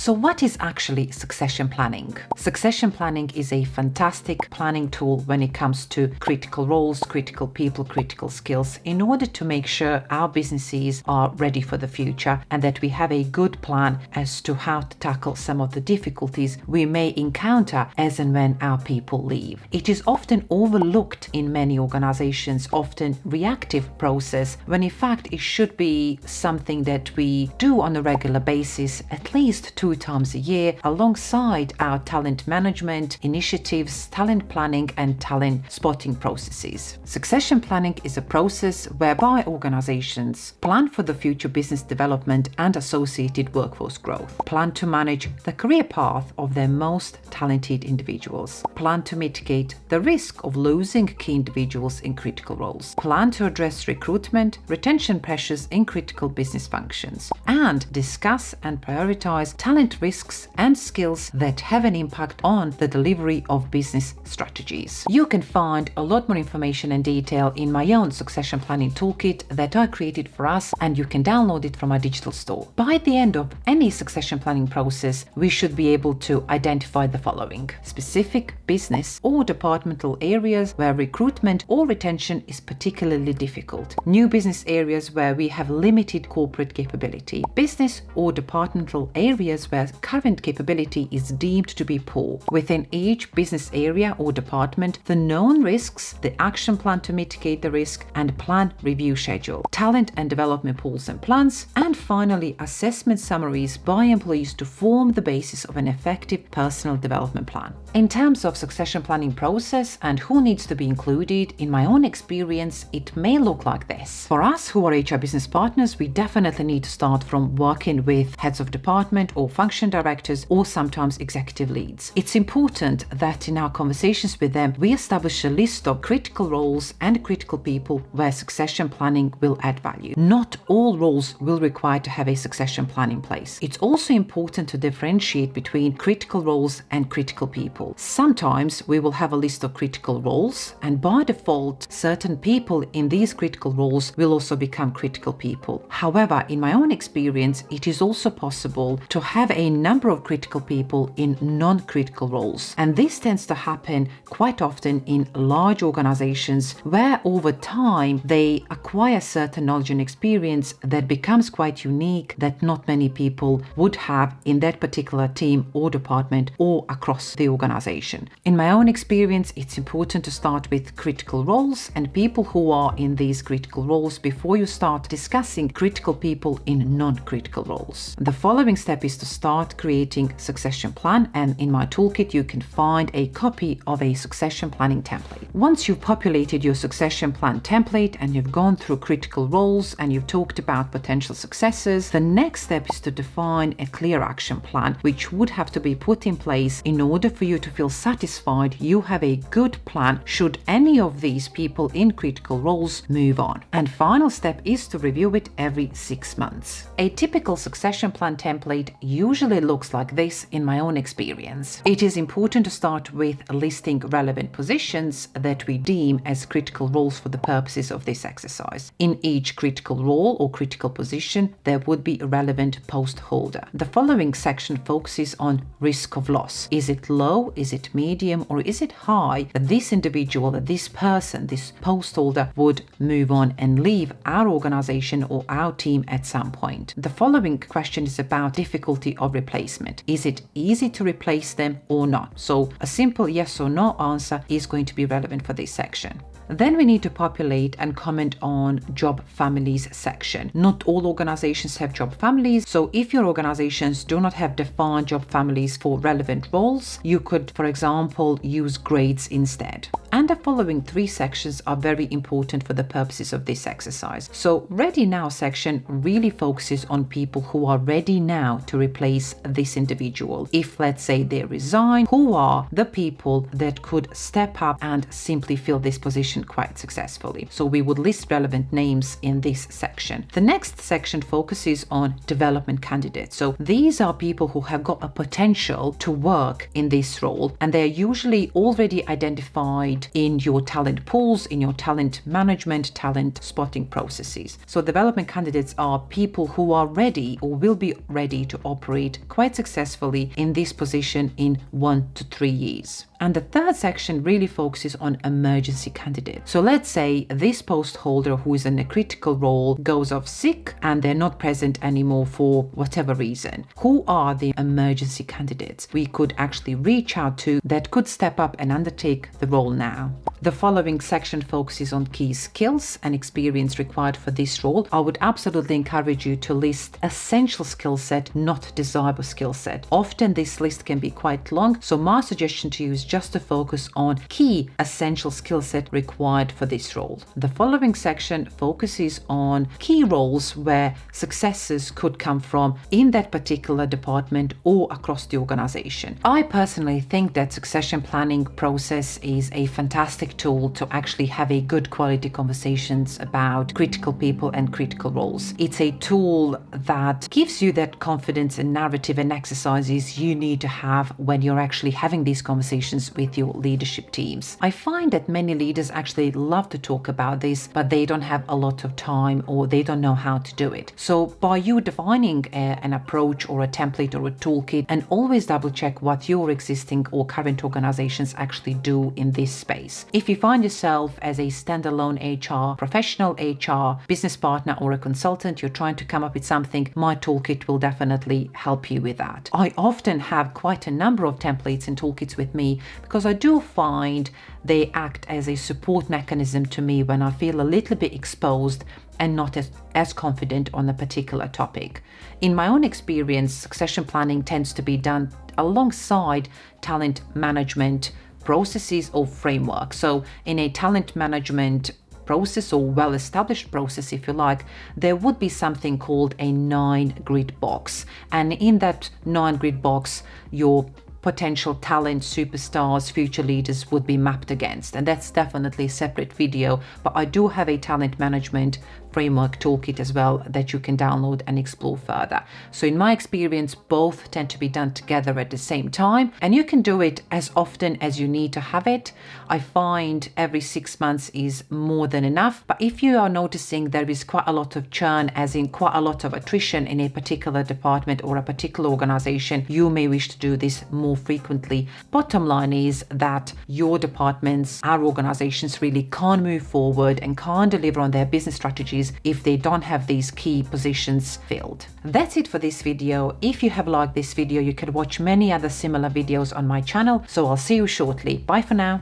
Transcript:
So what is actually succession planning? Succession planning is a fantastic planning tool when it comes to critical roles, critical people, critical skills, in order to make sure our businesses are ready for the future and that we have a good plan as to how to tackle some of the difficulties we may encounter as and when our people leave. It is often overlooked in many organizations, often reactive process, when in fact it should be something that we do on a regular basis, at least 2 times a year, alongside our talent management initiatives, talent planning and talent spotting processes. Succession planning is a process whereby organizations plan for the future business development and associated workforce growth, plan to manage the career path of their most talented individuals, plan to mitigate the risk of losing key individuals in critical roles, plan to address recruitment, retention pressures in critical business functions, and discuss and prioritize talent risks and skills that have an impact on the delivery of business strategies. You can find a lot more information and detail in my own succession planning toolkit that I created for us, and you can download it from our digital store. By the end of any succession planning process, we should be able to identify the following: specific business or departmental areas where recruitment or retention is particularly difficult, new business areas where we have limited corporate capability, business or departmental areas where current capability is deemed to be poor. Within each business area or department, the known risks, the action plan to mitigate the risk, and plan review schedule, talent and development pools and plans, and finally assessment summaries by employees to form the basis of an effective personal development plan. In terms of succession planning process and who needs to be included, in my own experience, it may look like this. For us who are HR business partners, we definitely need to start from working with heads of department or function directors or sometimes executive leads. It's important that in our conversations with them, we establish a list of critical roles and critical people where succession planning will add value. Not all roles will require to have a succession plan in place. It's also important to differentiate between critical roles and critical people. Sometimes we will have a list of critical roles, and by default, certain people in these critical roles will also become critical people. However, in my own experience, it is also possible to have a number of critical people in non-critical roles. And this tends to happen quite often in large organizations where over time they acquire certain knowledge and experience that becomes quite unique, that not many people would have in that particular team or department or across the organization. In my own experience, it's important to start with critical roles and people who are in these critical roles before you start discussing critical people in non-critical roles. The following step is to start creating succession plan, and in my toolkit you can find a copy of a succession planning template. Once you've populated your succession plan template and you've gone through critical roles and you've talked about potential successors, the next step is to define a clear action plan which would have to be put in place in order for you to feel satisfied you have a good plan should any of these people in critical roles move on. And final step is to review it every 6 months. A typical succession plan template usually looks like this in my own experience. It is important to start with listing relevant positions that we deem as critical roles for the purposes of this exercise. In each critical role or critical position, there would be a relevant post holder. The following section focuses on risk of loss. Is it low? Is it medium, or is it high that this individual, that this person, this post holder would move on and leave our organization or our team at some point? The following question is about difficulty of replacement. Is it easy to replace them or not? So a simple yes or no answer is going to be relevant for this section. Then we need to populate and comment on job families section. Not all organizations have job families, so if your organizations do not have defined job families for relevant roles, you could, for example, use grades instead. And the following 3 sections are very important for the purposes of this exercise. So Ready Now section really focuses on people who are ready now to replace this individual. If, let's say, they resign, who are the people that could step up and simply fill this position position quite successfully. So we would list relevant names in this section. The next section focuses on development candidates. So these are people who have got a potential to work in this role, and they're usually already identified in your talent pools, in your talent management, talent spotting processes. So development candidates are people who are ready or will be ready to operate quite successfully in this position in 1 to 3 years. And the third section really focuses on emergency candidates. So let's say this post holder who is in a critical role goes off sick and they're not present anymore for whatever reason. Who are the emergency candidates we could actually reach out to that could step up and undertake the role now? The following section focuses on key skills and experience required for this role. I would absolutely encourage you to list essential skill set, not desirable skill set. Often this list can be quite long, so my suggestion to you is just to focus on key essential skill set required for this role. The following section focuses on key roles where successes could come from in that particular department or across the organization. I personally think that succession planning process is a fantastic tool to actually have a good quality conversations about critical people and critical roles. It's a tool that gives you that confidence and narrative and exercises you need to have when you're actually having these conversations with your leadership teams. I find that many leaders actually love to talk about this, but they don't have a lot of time or they don't know how to do it. So by you defining an approach or a template or a toolkit, and always double check what your existing or current organizations actually do in this space. If you find yourself as a standalone HR, professional HR, business partner or a consultant, you're trying to come up with something, my toolkit will definitely help you with that. I often have quite a number of templates and toolkits with me because I do find they act as a support mechanism to me when I feel a little bit exposed and not as confident on a particular topic. In my own experience, succession planning tends to be done alongside talent management processes or framework. So in a talent management process or well-established process, if you like, there would be something called a 9-grid box. And in that 9-grid box, your potential talent, superstars, future leaders would be mapped against. And that's definitely a separate video, but I do have a talent management framework toolkit as well that you can download and explore further. So in my experience, both tend to be done together at the same time, and you can do it as often as you need to have it. I find every 6 months is more than enough, but if you are noticing there is quite a lot of churn, as in quite a lot of attrition in a particular department or a particular organization, you may wish to do this more frequently. Bottom line is that your departments, our organizations really can't move forward and can't deliver on their business strategies if they don't have these key positions filled. That's it for this video. If you have liked this video, you can watch many other similar videos on my channel. So I'll see you shortly. Bye for now.